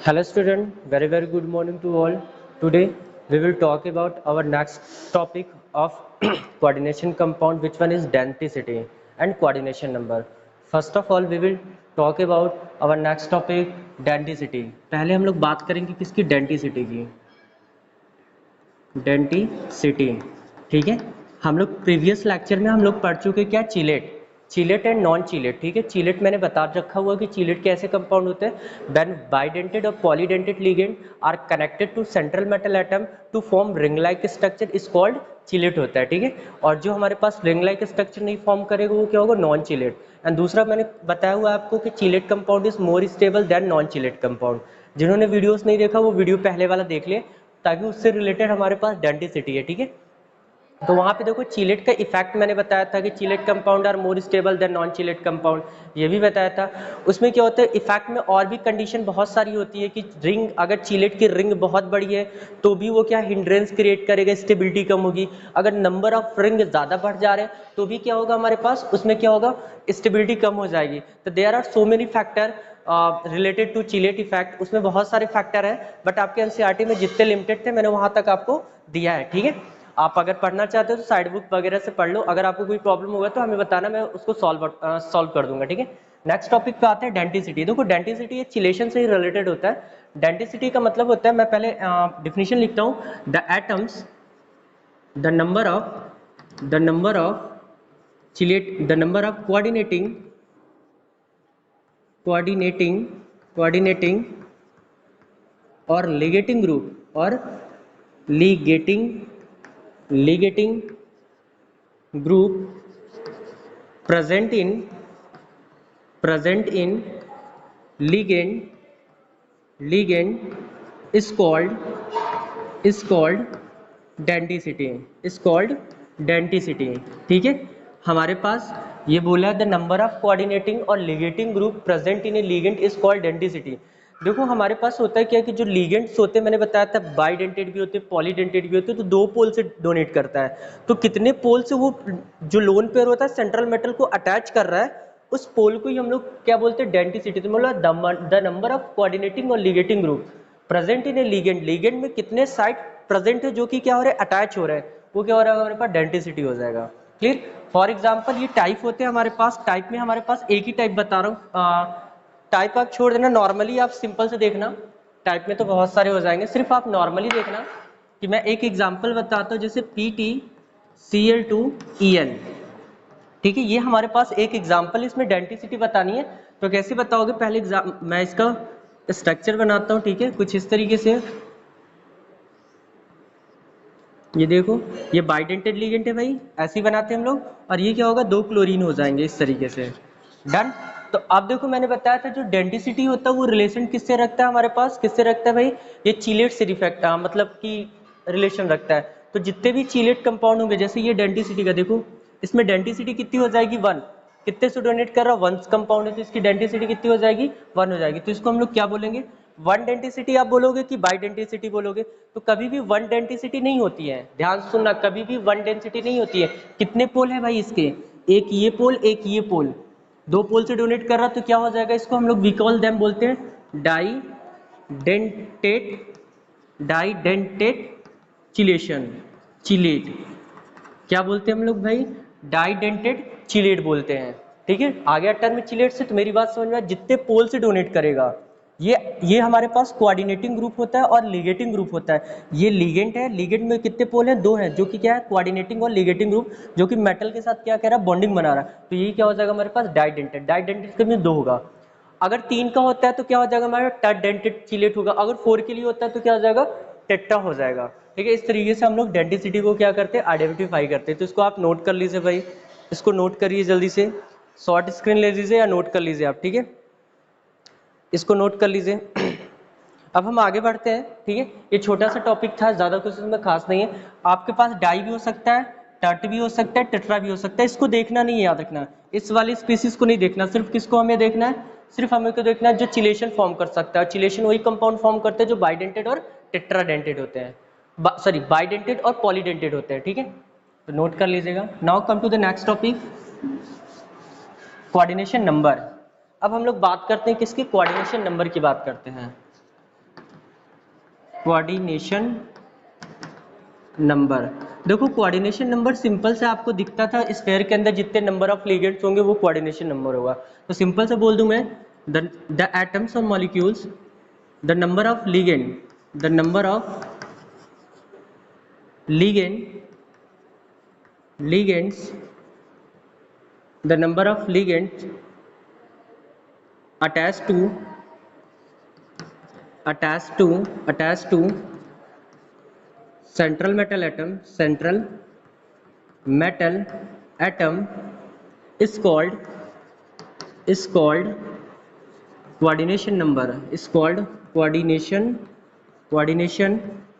Hello student, very good morning to all. Today we will talk about our next topic of coordination compound, which one is denticity and coordination number. First of all we will talk about our next topic denticity. पहले हम लोग बात करेंगे किसकी denticity की. Denticity. ठीक है, हम लोग प्रीवियस लेक्चर में हम लोग पढ़ चुके क्या, चिलेट एंड नॉन चिलेट. ठीक है, चिलेट मैंने बता रखा हुआ कि चिलेट कैसे कंपाउंड होते हैं. व्हेन बाइडेंटेड और polydentate ligand are connected to central metal atom to form ring like structure is called chelate होता है. ठीक है, और जो हमारे पास रिंग लाइक स्ट्रक्चर नहीं फॉर्म करेगा वो क्या होगा, नॉन चिलेट. एंड दूसरा मैंने बताया हुआ आपको कि chelate compound is more stable than non chelate compound. जिन्होंने वीडियोस नहीं देखा वो वीडियो पहले वाला देख ले, ताकि उससे रिलेटेड हमारे पास डेंटिसिटी है. ठीक है, तो वहाँ पे देखो चिलेट का इफेक्ट मैंने बताया था कि chelate compound are more stable than non chelate compound, ये भी बताया था. उसमें क्या होता है इफेक्ट में, और भी कंडीशन बहुत सारी होती है कि रिंग, अगर चिलेट की रिंग बहुत बड़ी है तो भी वो क्या हिंड्रेंस क्रिएट करेगा, स्टेबिलिटी कम होगी. अगर नंबर ऑफ रिंग ज़्यादा बढ़ जा रहे हैं तो भी क्या होगा हमारे पास, उसमें क्या होगा, स्टेबिलिटी कम हो जाएगी. तो there are so many factor related to chelate effect. उसमें बहुत सारे फैक्टर हैं, बट आपके एनसीईआरटी में जितने लिमिटेड थे मैंने वहाँ तक आपको दिया है. ठीक है, आप अगर पढ़ना चाहते हो तो साइड बुक वगैरह से पढ़ लो. अगर आपको कोई प्रॉब्लम होगा तो हमें बताना, मैं उसको सॉल्व कर दूंगा. ठीक है, नेक्स्ट टॉपिक पे आते हैं डेंटिसिटी. देखो डेंटिसिटी एक चिलेशन से ही रिलेटेड होता है. डेंटिसिटी का मतलब होता है, मैं पहले डिफिनेशन लिखता हूँ. The atoms, the number of chelate, the number of coordinating और ligating group present in ligand is called denticity. ठीक है, हमारे पास ये बोला है द नंबर ऑफ कोऑर्डिनेटिंग और ligating group present in A ligand is called denticity. देखो हमारे पास होता है क्या कि जो लिगेंड्स होते हैं, मैंने बताया था बाइडेंटेड भी होते हैं, पॉलीडेंटेड भी होते हैं, तो दो पोल से डोनेट करता है. तो कितने पोल से वो जो लोन पेयर होता है सेंट्रल मेटल को अटैच कर रहा है, उस पोल को ही हम लोग क्या बोलते हैं, डेंटिसिटी. तो मतलब द नंबर ऑफ कोऑर्डिनेटिंग और ligating group present in A ligand में कितने साइड प्रेजेंट है जो कि क्या हो रहा है, अटैच हो रहा है, वो क्या हो रहा है हमारे पास, डेंटिसिटी हो जाएगा. क्लियर. फॉर एग्जाम्पल ये टाइप होते हैं हमारे पास, टाइप में हमारे पास एक ही टाइप बता रहा हूँ. टाइप आप छोड़ देना, नॉर्मली आप सिंपल से देखना. टाइप में तो बहुत सारे हो जाएंगे, सिर्फ आप नॉर्मली देखना कि मैं एक एग्जाम्पल बताता हूँ, जैसे PtCl2En. ठीक है, ये हमारे पास एक एग्जाम्पल, इसमें डेंटिसिटी बतानी है. तो कैसे बताओगे, पहले मैं इसका स्ट्रक्चर बनाता हूँ. ठीक है, कुछ इस तरीके से. ये देखो, ये बाइडेंटेड लिगेंड है भाई, ऐसे ही बनाते हैं हम लोग. और ये क्या होगा, दो क्लोरीन हो जाएंगे इस तरीके से. डन. तो अब देखो मैंने बताया था जो डेंटिसिटी होता है वो रिलेशन किससे रखता है हमारे पास, किससे रखता है भाई, ये चिलेट से मतलब कि रिलेशन रखता है. तो जितने भी चिलेट कंपाउंड होंगे, जैसे ये डेंटिसिटी का देखो, इसमें डेंटिसिटी कितनी हो जाएगी, 1. कितने से डोनेट कर रहा है, 1 कंपाउंड है, तो इसकी डेंटिसिटी कितनी हो जाएगी, 1 हो जाएगी. तो इसको हम लोग क्या बोलेंगे, 1 डेंटिसिटी आप बोलोगे कि बाई डेंटिसिटी बोलोगे. तो कभी भी 1 डेंटिसिटी नहीं होती है, ध्यान सुनना, कभी भी 1 डेंसिटी नहीं होती है. कितने पोल है भाई इसके, एक ये पोल, एक ये पोल, दो पोल से डोनेट कर रहा, तो क्या हो जाएगा, इसको हम लोग वी कॉल देम बोलते हैं डाइडेंटेट चिलेशन, चिलेट. क्या बोलते हैं हम लोग भाई, डाइडेंटेड चिलेट बोलते हैं. ठीक है, आ गया टर्म चिलेट से. तो मेरी बात समझ में, जितने पोल से डोनेट करेगा, ये हमारे पास कोऑर्डिनेटिंग ग्रुप होता है और लिगेटिंग ग्रुप होता है. ये लिगेंड है, लिगेंड में कितने पोल हैं, 2 हैं, जो कि क्या है, कोऑर्डिनेटिंग और लिगेटिंग ग्रुप, जो कि मेटल के साथ क्या कह रहा है, बॉन्डिंग बना रहा है. तो ये क्या हो जाएगा हमारे पास, डाइडेंटेड के में 2 होगा. अगर 3 का होता है तो क्या हो जाएगा हमारा, टरडेंटेड चिलेट होगा. अगर 4 के लिए होता है तो क्या हो जाएगा, टेट्रा हो जाएगा. ठीक है, इस तरीके से हम लोग डेंटिसिटी को क्या करते हैं, आइडेंटिफाई करते हैं. तो इसको आप नोट कर लीजिए भाई, इसको नोट करिए जल्दी से, शॉर्ट स्क्रीन ले लीजिए या नोट कर लीजिए आप. ठीक है, इसको नोट कर लीजिए. अब हम आगे बढ़ते हैं. ठीक है, ये छोटा सा टॉपिक था, ज़्यादा कुछ इसमें खास नहीं है. आपके पास डाई भी हो सकता है, टर्ट भी हो सकता है, टेट्रा भी हो सकता है. इसको देखना नहीं है, याद रखना, इस वाली स्पीसीज को नहीं देखना. सिर्फ किसको हमें देखना है, सिर्फ हमें को देखना है जो चिलेशन फॉर्म कर सकता है. चिलेशन वही कंपाउंड फॉर्म करते हैं जो बाइडेंटेड और टेट्राडेंटेड होते हैं, सॉरी बाइडेंटेड और पॉलीडेंटेड होते हैं. ठीक है, तो नोट कर लीजिएगा. Now come to the next topic, coordination number. अब हम लोग बात करते हैं किसकी, कोऑर्डिनेशन नंबर की बात करते हैं. Coordination number. देखो कोऑर्डिनेशन नंबर सिंपल से आपको दिखता था स्फेयर के अंदर जितने नंबर ऑफ लिगेंड्स होंगे वो कोऑर्डिनेशन नंबर होगा। तो सिंपल से बोल दूं मैं द एटम्स और molecules, the number of ligand, the number of ligands, the number of ligands attached to central metal atom is called coordination number, is called coordination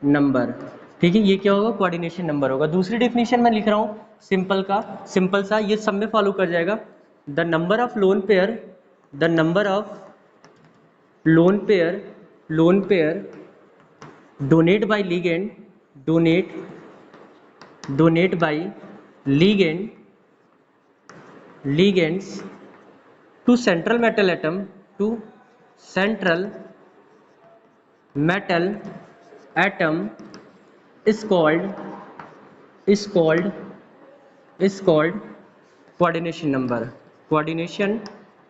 number। ठीक है, ये क्या होगा, कोऑर्डिनेशन नंबर होगा। दूसरी डेफिनेशन मैं लिख रहा हूँ सिंपल सा, ये सब में फॉलो कर जाएगा। The number of lone pair donate by ligands to central metal atom is called coordination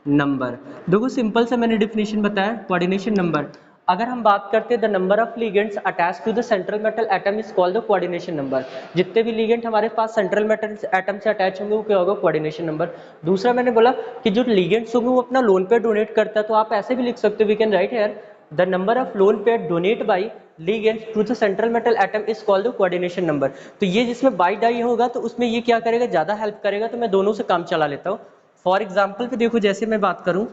number. देखो सिंपल से मैंने डेफिनेशन बताया कोऑर्डिनेशन नंबर। अगर हम बात करते हैं the number of ligands attach to the central metal atom is called the coordination number. जितने भी लिगेंड हमारे पास सेंट्रल मेटल एटम से अटैच होंगे वो क्या होगा, कोऑर्डिनेशन नंबर। दूसरा मैंने बोला कि जो लिगेंड्स होंगे वो अपना लोन पेयर डोनेट करता है, तो आप ऐसे भी लिख सकते हो, we can write here the number of lone pair donate by ligands to the central metal atom is called the coordination number. तो ये जिसमें बाई डाई होगा तो उसमें ये क्या करेगा, ज्यादा हेल्प करेगा। तो मैं दोनों से काम चला लेता हूँ। फॉर एग्जाम्पल पे देखो, जैसे मैं बात करूं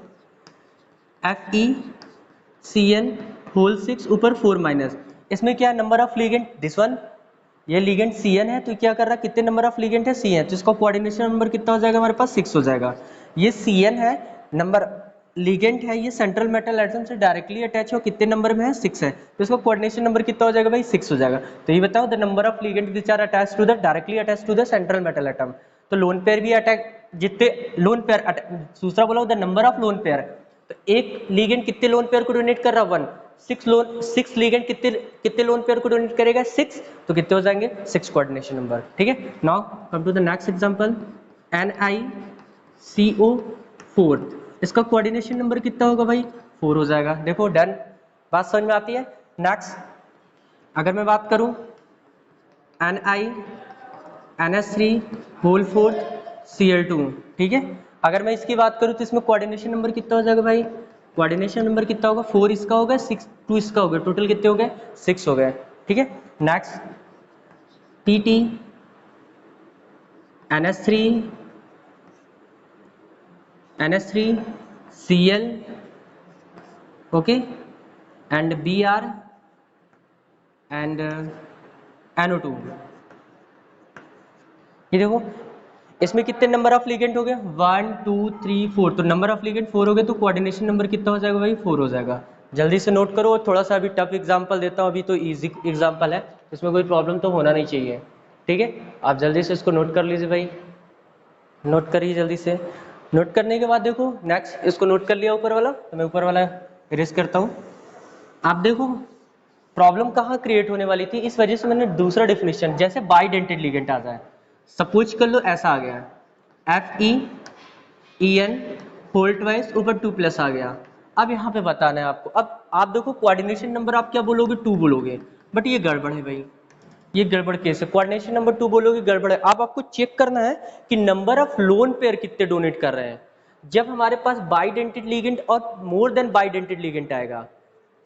FeCN होल 6 ऊपर 4 इसमें क्या number of ligand, this one, ये लिगेंड CN है, तो क्या कर रहा है, कितने नंबर ऑफ लिगेंड है, CN, तो इसका कोऑर्डिनेशन नंबर कितना हो जाएगा हमारे पास, 6 हो जाएगा। ये CN है, नंबर लिगेंड है, ये सेंट्रल मेटल एटम से डायरेक्टली अटैच हो, कितने नंबर में है, 6 है, तो इसका कोऑर्डिनेशन नंबर कितना हो जाएगा भाई, 6 हो जाएगा। तो ये बताओ the number of ligand which are attach to the directly attach to the central metal atom. तो लोन पेयर भी अटैक, जितने लोन पेयर, दूसरा बोला the number of lone pair, तो एक लिगेंड कितने लोन पेयर को डोनेट कर रहा है, 1, 6 लिगेंड कितने लोन पेयर को डोनेट करेगा, 6, तो कितने हो जाएंगे, 6 कोऑर्डिनेशन नंबर। ठीक है, now come to the next example, NiCO4, इसका कोऑर्डिनेशन नंबर कितना होगा भाई, 4 हो जाएगा। देखो डन, बात समझ में आती है। नेक्स्ट अगर मैं बात करूं NiNH3 होल 4 Cl2, ठीक है, अगर मैं इसकी बात करूं तो इसमें कोऑर्डिनेशन नंबर कितना हो जाएगा भाई, कोऑर्डिनेशन नंबर कितना होगा, 4 इसका होगा, 6 2 इसका होगा, टोटल कितने हो गए, 6 हो गए। ठीक है, next NH3 Cl, okay, and Br and NO2। ये देखो इसमें कितने नंबर ऑफ लिगेंड हो गए, 1 2 3 4, तो नंबर ऑफ लिगेंड 4 हो गए, तो कोऑर्डिनेशन नंबर कितना हो जाएगा भाई, 4 हो जाएगा। जल्दी से नोट करो, थोड़ा सा अभी टफ एग्जांपल देता हूँ, अभी तो इजी एग्जांपल है, इसमें कोई प्रॉब्लम तो होना नहीं चाहिए। ठीक है, आप जल्दी से इसको नोट कर लीजिए भाई, नोट करिए जल्दी से। नोट करने के बाद देखो नेक्स्ट, इसको नोट कर लिया ऊपर वाला, तो मैं ऊपर वाला इरेज करता हूँ। आप देखो प्रॉब्लम कहाँ क्रिएट होने वाली थी, इस वजह से मैंने दूसरा डेफिनेशन, जैसे बाइडेंटेड लिगेंड आ जाए, सपोज कर लो ऐसा आ गया FeEN होल ट्वाइस ऊपर 2+ आ गया। अब यहाँ पे बताना है आपको, अब आप देखो कोऑर्डिनेशन नंबर आप क्या बोलोगे, 2 बोलोगे, बट ये गड़बड़ है भाई, ये गड़बड़ केस है, कोऑर्डिनेशन नंबर 2 बोलोगे गड़बड़ है। अब आपको चेक करना है कि नंबर ऑफ लोन पेयर कितने डोनेट कर रहे हैं। जब हमारे पास बाइडेंटेड लिगेंड और मोर देन बाइडेंटेड लिगेंड आएगा,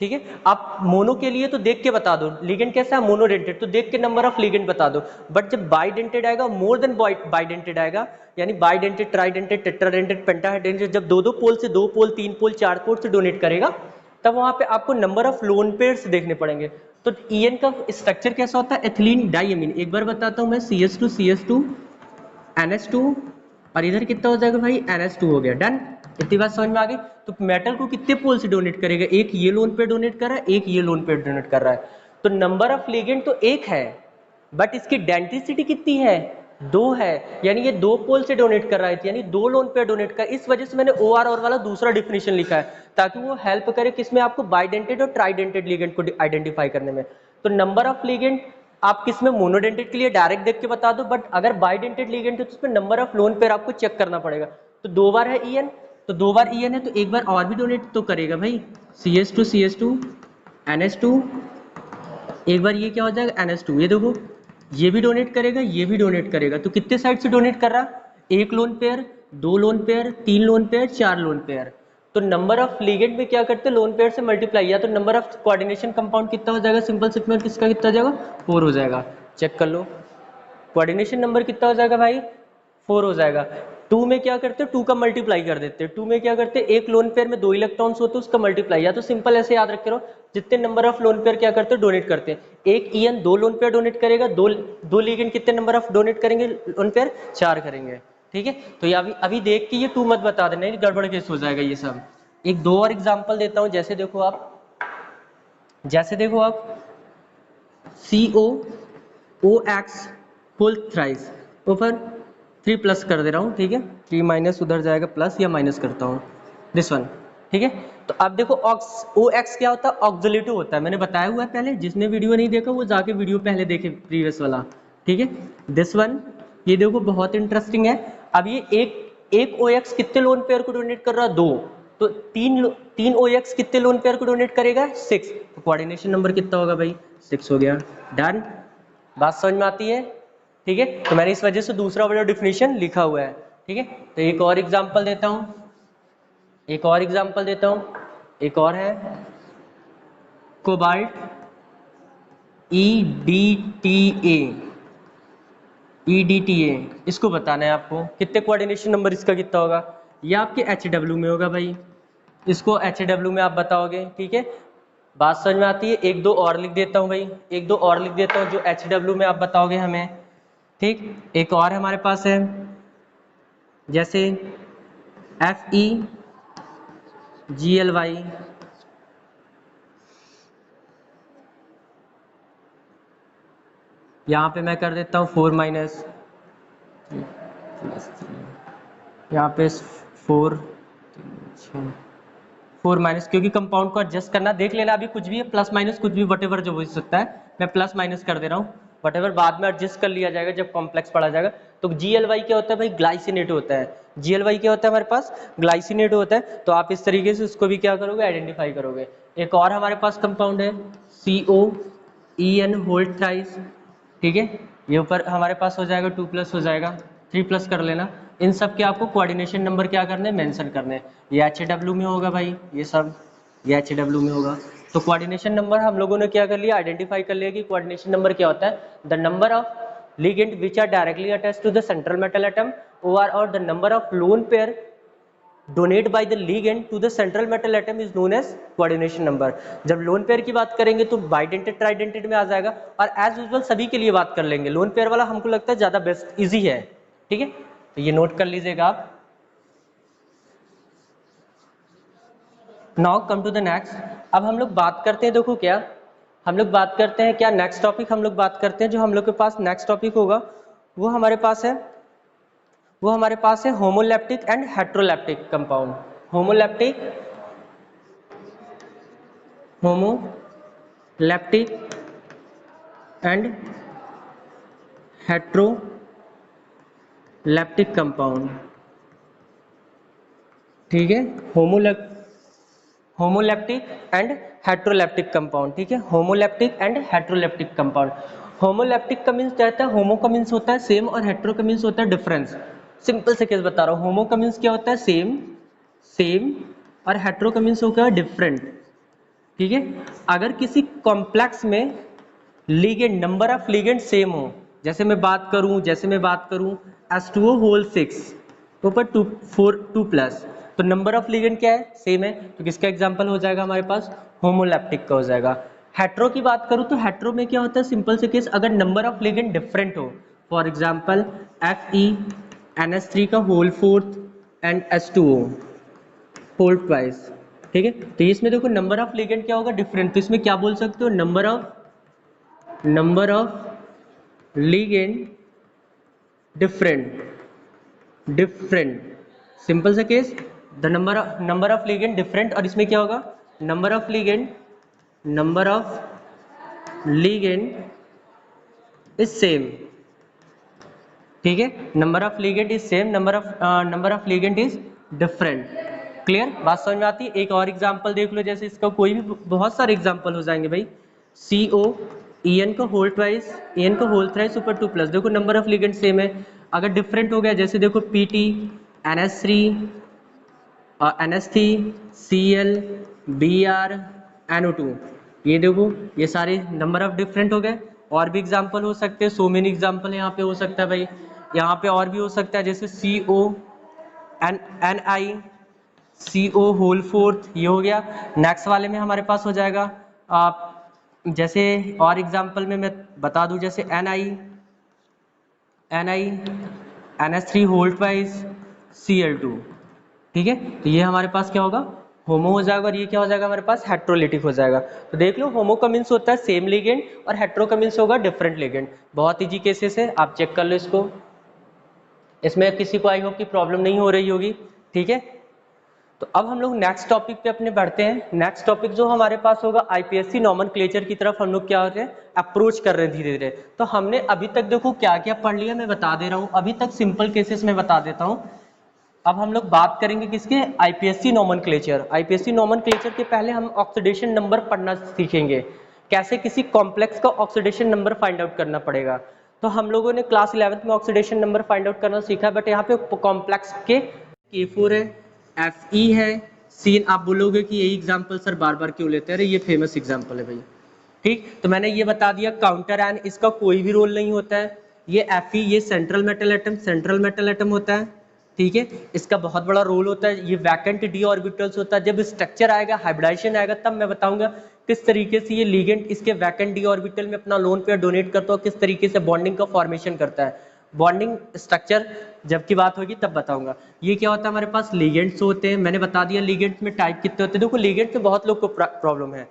ठीक है, आप मोनो के लिए तो देख के बता दो, लिगेंड कैसा है, मोनोडेंटेड, तो देख के नंबर ऑफ लिगेंड बता दो, बट जब बाइडेंटेड आएगा, मोर देन बाइडेंटेड आएगा, यानी बाइडेंटेड, ट्राइडेंटेड, टेट्राडेंटेड, पेंटाडेंटेड, जब 2 पोल से 2 पोल 3 पोल 4 पोल से डोनेट करेगा, तब वहां पे आपको नंबर ऑफ लोन पेयर्स देखने पड़ेंगे। तो EN का स्ट्रक्चर कैसा होता है, एथिलीन डाइमीन, एक बार बताता हूं मैं, CH2 NH2, और इधर कितना हो जाएगा भाई, NH2 हो गया। डन, इतनी बात समझ में आ गई। तो मेटल को कितने पोल से डोनेट करेगा, एक ये लोन पेयर डोनेट कर रहा है, एक ये लोन पेयर डोनेट कर रहा है, तो नंबर ऑफ लिगेंड तो एक है, बट इसकी डेंसिटी कितनी है, दो है, यानी ये दो पोल से डोनेट कर रहा है, यानी दो लोन पेयर डोनेट कर, इस वजह से मैंने OR और वाला दूसरा डिफिनेशन लिखा है ताकि वो हेल्प करे किसमें, आपको बाइडेंटेड और ट्राइडेंटेड लिगेंड को आइडेंटिफाई करने में। तो नंबर ऑफ लिगेंड आप किसमें मोनोडेंटेड के लिए डायरेक्ट देख के बता दो, बट अगर बाइडेंटेड लिगेंड है तो उसमें नंबर ऑफ लोन पेयर आपको चेक करना पड़ेगा। तो 2 बार है EN, तो 2 बार EN है तो एक बार और भी डोनेट तो करेगा भाई, CH2 CH2 NH2, एक बार ये क्या हो जाएगा NH2, ये देखो ये भी डोनेट करेगा, ये भी डोनेट करेगा, तो कितने साइड से डोनेट कर रहा, एक लोन पेयर, दो लोन पेयर, तीन लोन पेयर, चार लोन पेयर। तो नंबर ऑफ लिगेंड में क्या करते हैं, लोन पेयर से मल्टीप्लाई, या तो नंबर ऑफ कोऑर्डिनेशन कंपाउंड कितना हो जाएगा, सिंपल सेगमेंट किसका कितना हो जाएगा, 4 हो जाएगा। चेक कर लो कोऑर्डिनेशन नंबर कितना हो जाएगा भाई, 4 हो जाएगा। 2 में क्या करते हैं, 2 का मल्टीप्लाई कर देते हैं, 2 में क्या करते हैं, एक लोन पेयर में 2 इलेक्ट्रॉन्स होते हैं उसका मल्टीप्लाई, या तो सिंपल ऐसे याद रखे रहो, जितने नंबर ऑफ लोन पेयर क्या करते हैं डोनेट करते हैं, एक EN 2 लोन पेयर डोनेट करेगा, दो लिगेंड कितने नंबर ऑफ डोनेट करेंगे लोन पेयर, 4 करेंगे। ठीक है, तो ये अभी देख के ये 2 मत बता देना, ये गड़बड़ केस हो जाएगा ये सब। एक दो और एग्जांपल देता हूं, जैसे देखो आप COOX होल थ्राइस ऊपर 3 प्लस कर दे रहा हूँ, ठीक है, 3 माइनस उधर जाएगा प्लस, या माइनस करता हूँ दिस वन, ठीक है। तो अब देखो OX क्या होता है, ऑक्सिलेटिव होता है, मैंने बताया हुआ है पहले, जिसने वीडियो नहीं देखा वो जाके वीडियो पहले देखे प्रीवियस वाला, ठीक है। दिस वन ये देखो बहुत इंटरेस्टिंग है। अब ये एक OX कितने लोन पेयर को डोनेट कर रहा है, 2, तो तीन OX कितने लोन पेयर को डोनेट करेगा, 6, तो कोऑर्डिनेशन नंबर कितना होगा भाई, 6 हो गया। डन, बात समझ में आती है, ठीक है। तो मैंने इस वजह से दूसरा वाला डिफिनेशन लिखा हुआ है, ठीक है। तो एक और एग्जांपल देता हूं, एक और है कोबाल्ट EDTA, इसको बताना है आपको, कितने कोऑर्डिनेशन नंबर इसका कितना होगा, ये आपके HW में होगा भाई, इसको HW में आप बताओगे, ठीक है। बात समझ में आती है, एक दो और लिख देता हूँ भाई, एक दो और लिख देता हूँ जो HW में आप बताओगे हमें, ठीक। एक और हमारे पास है जैसे FeGly, यहाँ पे मैं कर देता हूँ 4 माइनस, यहाँ पे 4 माइनस, क्योंकि कंपाउंड को एडजस्ट करना देख लेना, अभी कुछ भी है प्लस माइनस कुछ भी वटेवर जो हो सकता है, मैं प्लस माइनस कर दे रहा हूँ, वटेवर बाद में एडजस्ट कर लिया जाएगा जब कॉम्प्लेक्स पढ़ा जाएगा। तो GLY क्या होता है भाई, ग्लाइसिनेट होता है, GLY क्या होता है हमारे पास, ग्लाइसिनेट होता है। तो आप इस तरीके से उसको भी क्या करोगे, आइडेंटिफाई करोगे। एक और हमारे पास कंपाउंड है COEN होल्ड थ्राइस, ठीक है, ये ऊपर हमारे पास हो जाएगा 2 प्लस हो जाएगा, 3 प्लस कर लेना। इन सब के आपको कोऑर्डिनेशन नंबर क्या करने हैं, मेंशन करने हैं। ये HW में होगा भाई, ये सब ये HW में होगा। तो कोऑर्डिनेशन नंबर हम लोगों ने क्या कर लिया, आइडेंटिफाई कर लिया कि कोऑर्डिनेशन नंबर क्या होता है, the number of ligand which are directly attached to the central metal atom, OR, और the number of lone pair donate by the ligand to the central metal atom is known as coordination number. जब lone pair की बात करेंगे तो bidentate ट्राइडेंटेड में आ जाएगा, और as usual सभी के लिए बात कर लेंगे, लोन पेयर वाला हमको लगता है ज्यादा बेस्ट इजी है, ठीक है। तो ये नोट कर लीजिएगा आप। Now come to the next, अब हम लोग बात करते हैं, देखो क्या हम लोग बात करते हैं, क्या नेक्स्ट टॉपिक हम लोग बात करते हैं, जो हम लोग के पास नेक्स्ट टॉपिक होगा वो हमारे पास है homoleptic and heteroleptic compound. Homoleptic and heteroleptic compound, ठीक है। होमोलैप्टिक एंड हेट्रोलैप्टिक कंपाउंड, ठीक है, homoleptic and heteroleptic compound. Homoleptic का मींस क्या होता है, होमो का मींस होता है सेम और हेट्रो का मींस होता है डिफरेंस। सिंपल से केस बता रहा हूँ, होमो का मींस क्या होता है, सेम और हेट्रो का मींस होगा डिफरेंट, ठीक है। अगर किसी कॉम्प्लेक्स में ligand number of ligand same हो, जैसे मैं बात करूं H2O होल 6 ऊपर 2 प्लस, तो नंबर ऑफ लिगेंड क्या है, सेम है, तो किसका एग्जांपल हो जाएगा हमारे पास, होमोलैप्टिक का हो जाएगा। हेट्रो की बात करूं तो हेट्रो में क्या होता है, सिंपल से केस, अगर नंबर ऑफ लिगेंड डिफरेंट हो, फॉर एग्जांपल FeNH3 का whole 4 and H2O whole twice, ठीक है। तो इसमें देखो नंबर ऑफ लिगेंड क्या होगा, डिफरेंट, तो इसमें क्या बोल सकते हो, number of ligand different simple सा केस, the number of ligand different, और इसमें क्या होगा, number of ligand is same, ठीक है, number of ligand is same, number of ligand is different. Clear, बात समझ में आती है। एक और एग्जांपल देख लो, जैसे इसका कोई भी, बहुत सारे एग्जांपल हो जाएंगे भाई। CO EN को होल ट्वाइस, EN को होल थ्राइस ऊपर 2+, देखो नंबर ऑफ लिगेंड सेम है। अगर डिफरेंट हो गया, जैसे देखो PT NH3 NH3 Cl Br NO2, ये देखो ये सारे नंबर ऑफ डिफरेंट हो गए। और भी एग्जांपल हो सकते हैं, सो मेनी एग्जांपल यहाँ पे हो सकता है भाई। यहाँ पे और भी हो सकता है, जैसे CO Ni CO whole fourth, ये हो गया। नेक्स्ट वाले में हमारे पास हो जाएगा जैसे और एग्जांपल में मैं बता दूं, जैसे Ni NH3 whole twice Cl2, ठीक है, तो ये हमारे पास क्या होगा, होमो हो जाएगा, और ये क्या हो जाएगा हमारे पास, हेट्रोलिटिक हो जाएगा। तो देख लो, होमो का मीन्स होता है सेम लिगेंड, और हेट्रो का मीन्स होगा डिफरेंट लिगेंड। बहुत इजी केसेस है, आप चेक कर लो इसको, इसमें किसी को आई होप की प्रॉब्लम नहीं हो रही होगी, ठीक है। तो अब हम लोग नेक्स्ट टॉपिक पे अपने बढ़ते हैं। नेक्स्ट टॉपिक जो हमारे पास होगा, IPSC नॉमेनक्लेचर की तरफ हम लोग क्या हो रहे हैं, अप्रोच कर रहे हैं धीरे धीरे। तो हमने अभी तक देखो क्या क्या पढ़ लिया, मैं बता दे रहा हूँ, अभी तक सिंपल केसेस में बता देता हूँ। अब हम लोग बात करेंगे किसके, IPSC नॉमेनक्लेचर। IPSC नॉमेनक्लेचर के पहले हम ऑक्सीडेशन नंबर पढ़ना सीखेंगे, कैसे किसी कॉम्प्लेक्स का ऑक्सीडेशन नंबर फाइंड आउट करना पड़ेगा। तो हम लोगों ने क्लास 11th में ऑक्सीडेशन नंबर फाइंड आउट करना सीखा, बट यहाँ पे कॉम्प्लेक्स के K4 है, Fe है, सीन। आप बोलोगे कि यही एग्जाम्पल सर बार बार क्यों लेते हैं, अरे ये फेमस एग्जाम्पल है भाई, ठीक। तो मैंने ये बता दिया, काउंटर आयन इसका कोई भी रोल नहीं होता है। ये Fe, ये सेंट्रल मेटल एटम होता है, ठीक है, इसका बहुत बड़ा रोल होता है। ये वैकेंट d ऑर्बिटल्स होता है। जब स्ट्रक्चर आएगा, हाइब्रिडाइजेशन आएगा, तब मैं बताऊंगा किस तरीके से ये लिगेंड इसके वैकेंट d ऑर्बिटल में अपना लोन पेयर डोनेट करता है, किस तरीके से बॉन्डिंग का फॉर्मेशन करता है। बॉन्डिंग स्ट्रक्चर जब की बात होगी तब बताऊंगा। ये क्या होता है, हमारे पास लिगेंड्स होते हैं, मैंने बता दिया लिगेंड्स में टाइप कितने होते हैं। देखो लिगेंड्स में बहुत लोग को प्रॉब्लम है,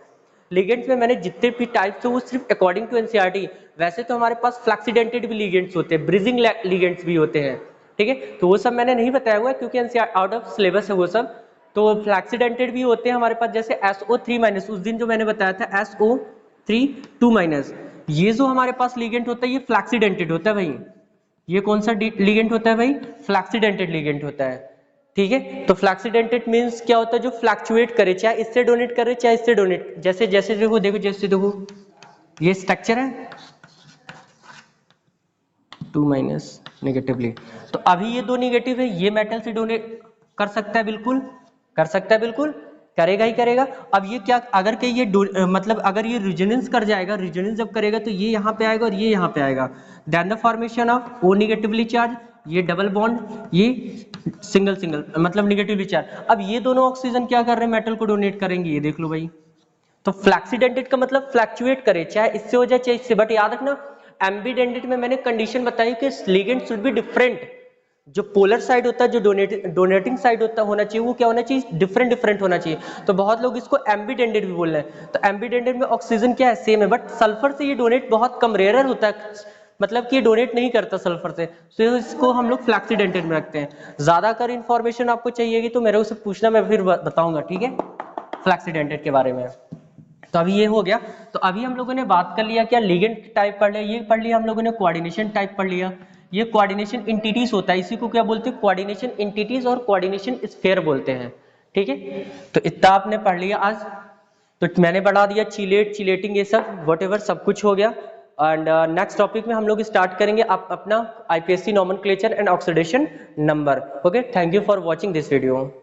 लिगेंड्स में मैंने जितने भी टाइप्स है वो सिर्फ अकॉर्डिंग टू एनसीईआरटी। वैसे तो हमारे पास फ्लैक्सीडेंटेड भी लिगेंड्स होते हैं, ब्रिजिंग लिगेंड्स भी होते हैं, ठीक है, तो वो सब मैंने नहीं बताया हुआ है क्योंकि एनसीईआरटी आउट ऑफ सिलेबस है वो सब। तो फ्लैक्सीडेंटेड भी होते हैं हमारे पास, जैसे SO3- उस दिन जो मैंने बताया था SO3 2-, ये जो हमारे पास लिगेंड होता है ये फ्लैक्सीडेंटेड होता है भाई। ये कौन सा लिगेंड होता है भाई, फ्लैक्सीडेंटेड लिगेंड होता है, ठीक है। तो फ्लैक्सीडेंटेड मींस क्या होता है, जो फ्लैक्चुएट करे, चाहे इससे डोनेट करे चाहे इससे डोनेट। जैसे जैसे देखो जैसे देखो ये स्ट्रक्चर है 2- नेगेटिवली, तो अभी ये दो नेगेटिव है, ये मेटल से डोनेट कर सकता है, बिल्कुल कर सकता है, बिल्कुल करेगा ही करेगा। अब ये क्या, अगर कि ये मतलब अगर ये रिजोनेंस कर जाएगा, रिजोनेंस जब करेगा तो ये यहाँ पे आएगा और ये यहाँ पे आएगा, then the formation of O negatively charge, ये डबल बॉन्ड, ये सिंगल मतलब नेगेटिवली चार्ज। अब ये दोनों ऑक्सीजन क्या कर रहे हैं, मेटल को डोनेट करेंगे, ये देख लो भाई। तो फ्लैक्सीडेंटेड का मतलब फ्लैक्चुएट करे, चाहे इससे हो जाए चाहे इससे। बट याद रखना, एम्बीडेंटेड में मैंने कंडीशन बताई कि लिगेंड शुड बी डिफरेंट। जो पोलर साइड होता है, जो डोनेटिंग साइड होता होना चाहिए, वो क्या होना चाहिए, डिफरेंट होना चाहिए। तो बहुत लोग इसको एम्बीडेंटेड भी बोल रहे हैं। तो एम्बीडेंटेड में ऑक्सीजन क्या है, सेम है, बट सल्फर से ये डोनेट बहुत कम, रेयर होता है, मतलब कि ये डोनेट नहीं करता सल्फर से, तो इसको हम लोग फ्लैक्सीडेंटेड में रखते हैं। ज्यादा अगर इन्फॉर्मेशन आपको चाहिएगी तो मेरे को पूछना, मैं फिर बताऊंगा, ठीक है, फ्लैक्सीडेंटेड के बारे में। तो अभी ये हो गया। तो अभी हम लोगों ने बात कर लिया क्या, लिगेंड टाइप पढ़ लिया, ये पढ़ लिया हम लोगों ने, कोऑर्डिनेशन टाइप पढ़ लिया। ये कोऑर्डिनेशन एंटिटीज होता है, इसी को क्या बोलते हैं, कोऑर्डिनेशन एंटिटीज और कोऑर्डिनेशन स्फीयर बोलते हैं, ठीक है। तो इतना आपने पढ़ लिया आज। तो मैंने बढ़ा दिया चिलेटिंग ये सब व्हाटएवर सब कुछ हो गया। एंड नेक्स्ट टॉपिक में हम लोग स्टार्ट करेंगे अपना IPSC nomenclature and oxidation number. Okay, thank you for watching this video.